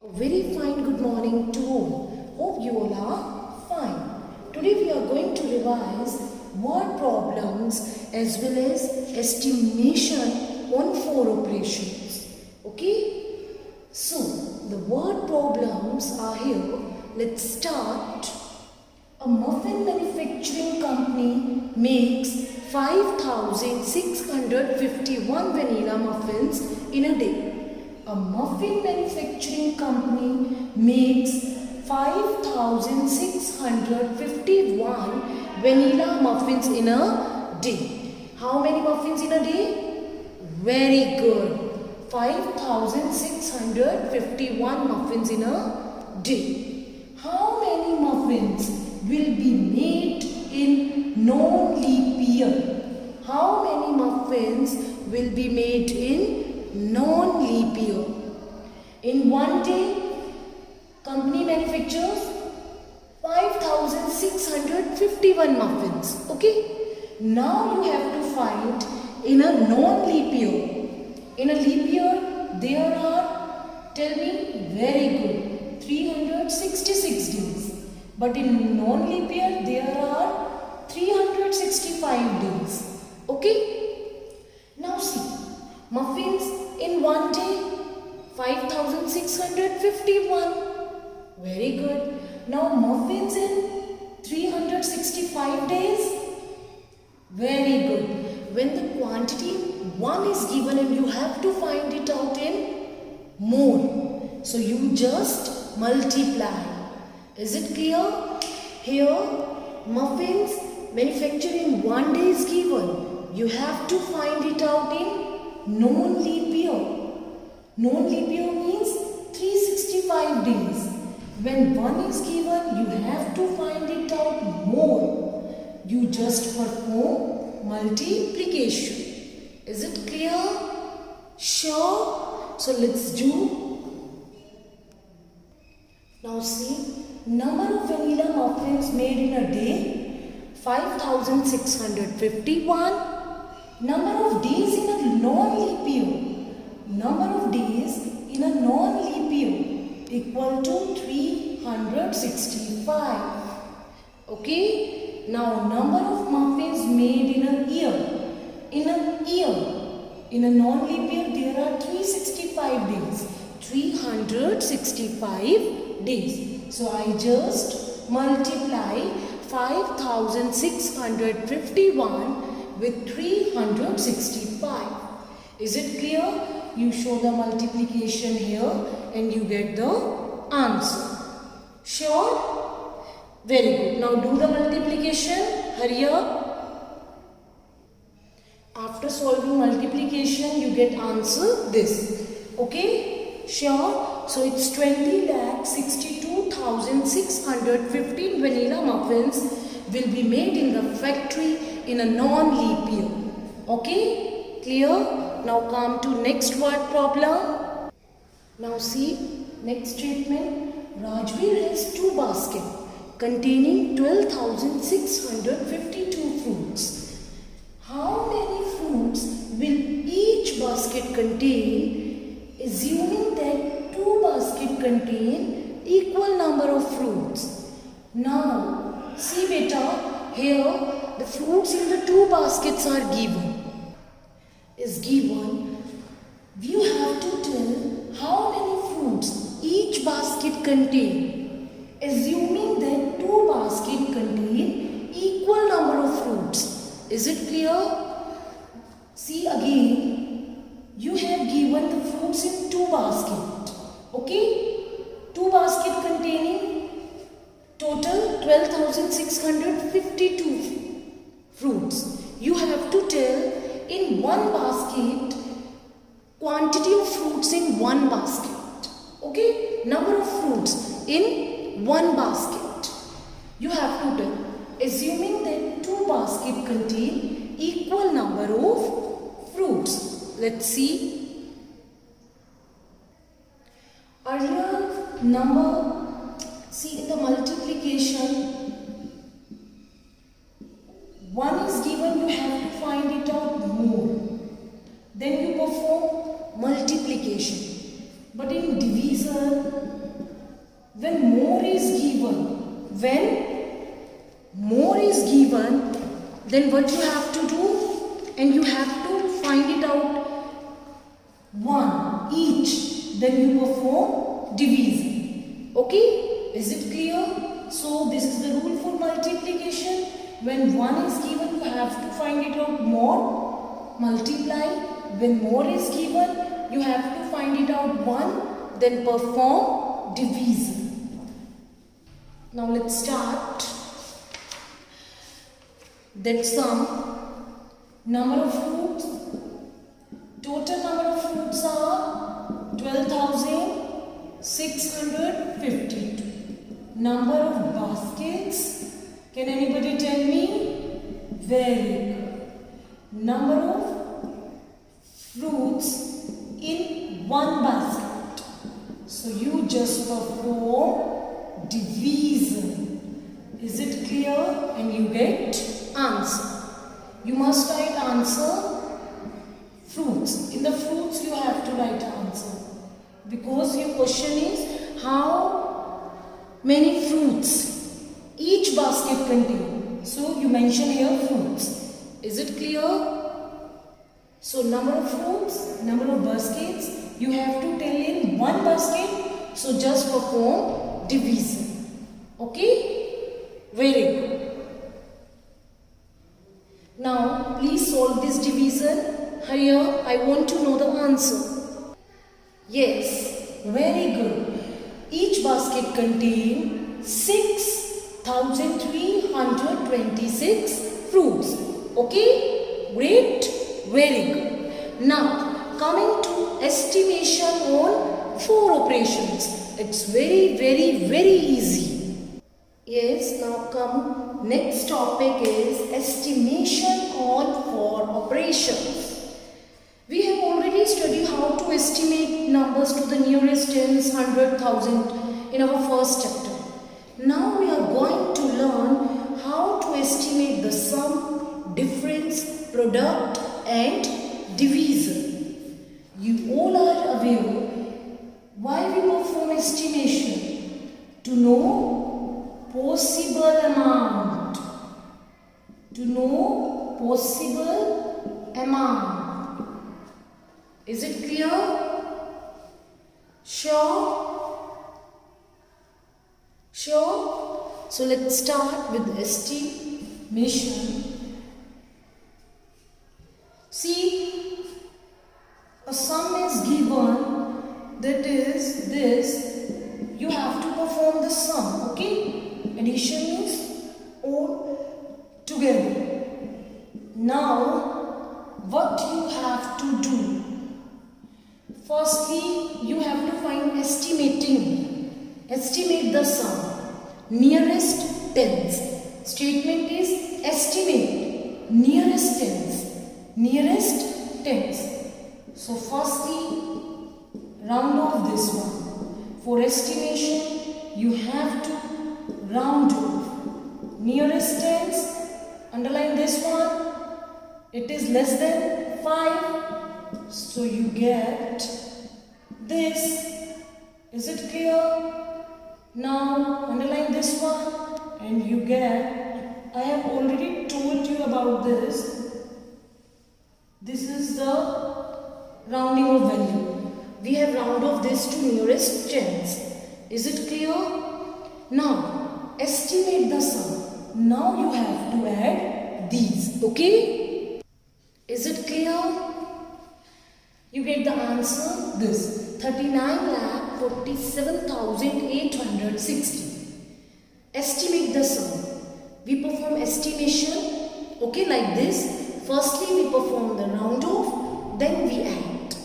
A very fine good morning to all. Hope you all are fine. Today we are going to revise word problems as well as estimation on 4 operations. Okay? So, the word problems are here. Let's start. A muffin manufacturing company makes 5,651 vanilla muffins in a day. A muffin manufacturing company makes 5,651 vanilla muffins in a day. How many muffins in a day? Very good. 5,651 muffins in a day. How many muffins will be made in non-leap year? How many muffins will be made in non-leap year? In one day, company manufactures 5,651 muffins. Okay? Now you have to find in a non-leap year. In a leap year, there are, tell me, very good, 366 days. But in non-leap year, there are 365 days. Okay? Now see, muffins in one day, 5,651. Very good. Now muffins in 365 days. Very good. When the quantity 1 is given and you have to find it out in more. So you just multiply. Is it clear? Here, muffins manufactured in 1 day is given. You have to find it out in non-leap year. Non-leap year means 365 days. When 1 is given, you have to find it out more. You just perform multiplication. Is it clear? Sure? So let's do. Now see, number of vanilla muffins made in a day, 5,651. Number of days in a non-leap year. Number of days in a non-leap year equal to 365. Okay? Now number of muffins made in a year. In a year, in a non-leap year, there are 365 days. 365 days. So I just multiply 5,651 with 365. Is it clear? You show the multiplication here and you get the answer. Sure? Very good. Now do the multiplication. Hurry up. After solving multiplication, you get answer this. Okay? Sure? So it's 20,62,615 vanilla muffins will be made in the factory in a non-leap year. Okay? Clear? Now come to next word problem. Now see, next statement. Rajbir has 2 baskets containing 12,652 fruits. How many fruits will each basket contain, assuming that 2 baskets contain equal number of fruits? Now, see beta, here the fruits in the 2 baskets are given. Is given. You have to tell how many fruits each basket contain, assuming that 2 baskets contain equal number of fruits. Is it clear? See again, you have given the fruits in 2 baskets. Okay? 2 baskets containing total 12,652 fruits. You have to tell in 1 basket quantity of fruits in 1 basket. Okay? Number of fruits in 1 basket. You have to tell. Assuming that 2 baskets contain equal number of fruits. Let's see. Earlier number, see in the multiplication, 1 is given, you have to find it out more. Then you perform multiplication. But in division, more is given, when more is given, then what you have to do, and you have to find it out one each, then you perform division. Okay, is it clear? So this is the rule for multiplication. When 1 is given, you have to find it out more, multiply. When more is given, you have to find it out 1, then perform division. Now let's start. That sum, number of fruits, total number of fruits are 12,652. Number of baskets, can anybody tell me? Very good. Number of fruits in one basket. So you just perform division. Is it clear? And you get answer. You must write answer fruits. In the fruits you have to write answer, because your question is how many fruits each basket contains. So you mention here fruits. Is it clear? So number of fruits, number of baskets, you have to tell in one basket. So just perform division. Okay? Very good. Now please solve this division. Here I want to know the answer. Yes, very good. Each basket contains 6,326 fruits. Okay? Great. Very good. Now coming to estimation on 4 operations. It's very easy. Yes, now come. Next topic is estimation on 4 operations. We have already studied how to estimate numbers to the nearest tens, 100,000 in our first chapter. Now we are going to learn how to estimate the sum, difference, product and division. You all are aware why we perform estimation? To know possible amount. To know possible amount. Is it clear? Sure? Sure? So let's start with estimation. See, a sum is given, that is this. You have to perform the sum, okay? Addition means all together. Now, what you have to do? Firstly, you have to find estimate the sum, nearest tens. Statement is estimate, nearest tens. So firstly, round off this one. For estimation, you have to round off. Nearest tens, underline this one, it is less than 5. So you get this. Is it clear? Now underline this one and you get, I have already told you about this. This is the rounding of value. We have round off this to nearest tens. Is it clear? Now estimate the sum. Now you have to add these. Okay? Is it clear? You get the answer this. 39,47,860. Estimate the sum. We perform estimation, okay, like this. Firstly, we perform the round off, then we add.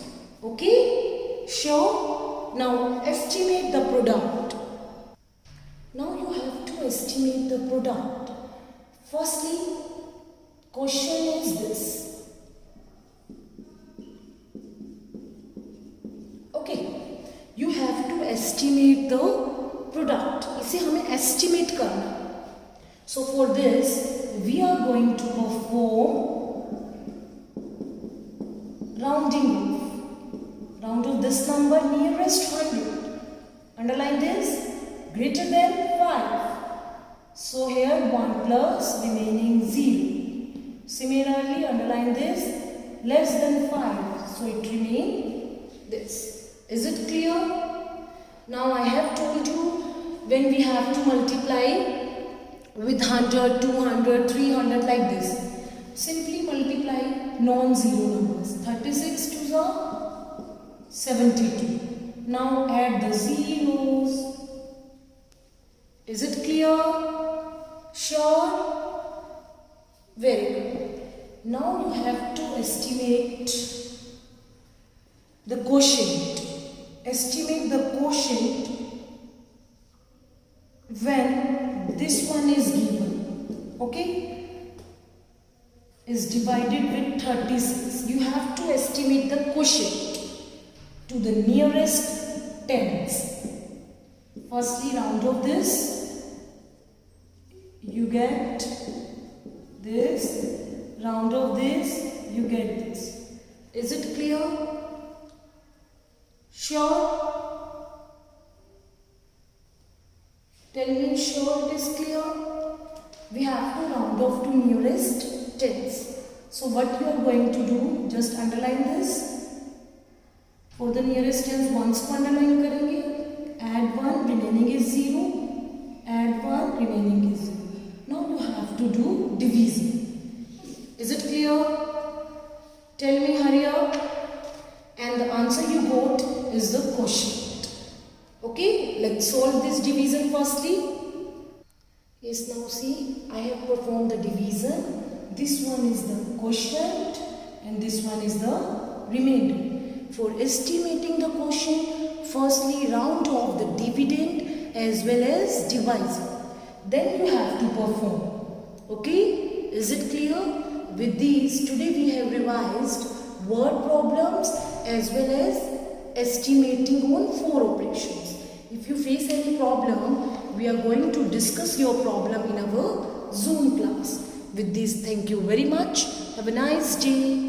Okay? Sure? Now, estimate the product. Now, you have to estimate the product. Firstly, question is this. You have to estimate the product. इसे हमें estimate करना. So for this, we are going to perform rounding off. Round off this number nearest 100. Underline this. greater than 5. So here 1 plus remaining 0. Similarly, underline this, less than 5. So it remains this. Is it clear? Now I have told you when we have to multiply with 100, 200, 300 like this. Simply multiply non-zero numbers. 36 to the 72. Now add the zeros. Is it clear? Sure? Very good. Now you have to estimate the quotient. Estimate the quotient when this one is given. Okay? Is divided with 36. You have to estimate the quotient to the nearest tens. Firstly, round off this. You get this. Round off this. You get this. Is it clear? Sure? Tell me, sure it is clear? We have to round off to nearest tens. So what you are going to do, just underline this. For the nearest tens, ones को underline करेंगे. Add 1, remaining is 0. Add 1, remaining is 0. Now you have to do division. Is it clear? Tell me, hurry up. And the answer you got is the quotient. Okay, let's solve this division firstly. Yes, now see, I have performed the division. This one is the quotient and this one is the remainder. For estimating the quotient, firstly round off the dividend as well as divisor. Then you have to perform. Okay, is it clear? With these, today we have revised word problems as well as estimating on 4 operations. If you face any problem, we are going to discuss your problem in our Zoom class. With this, thank you very much. Have a nice day.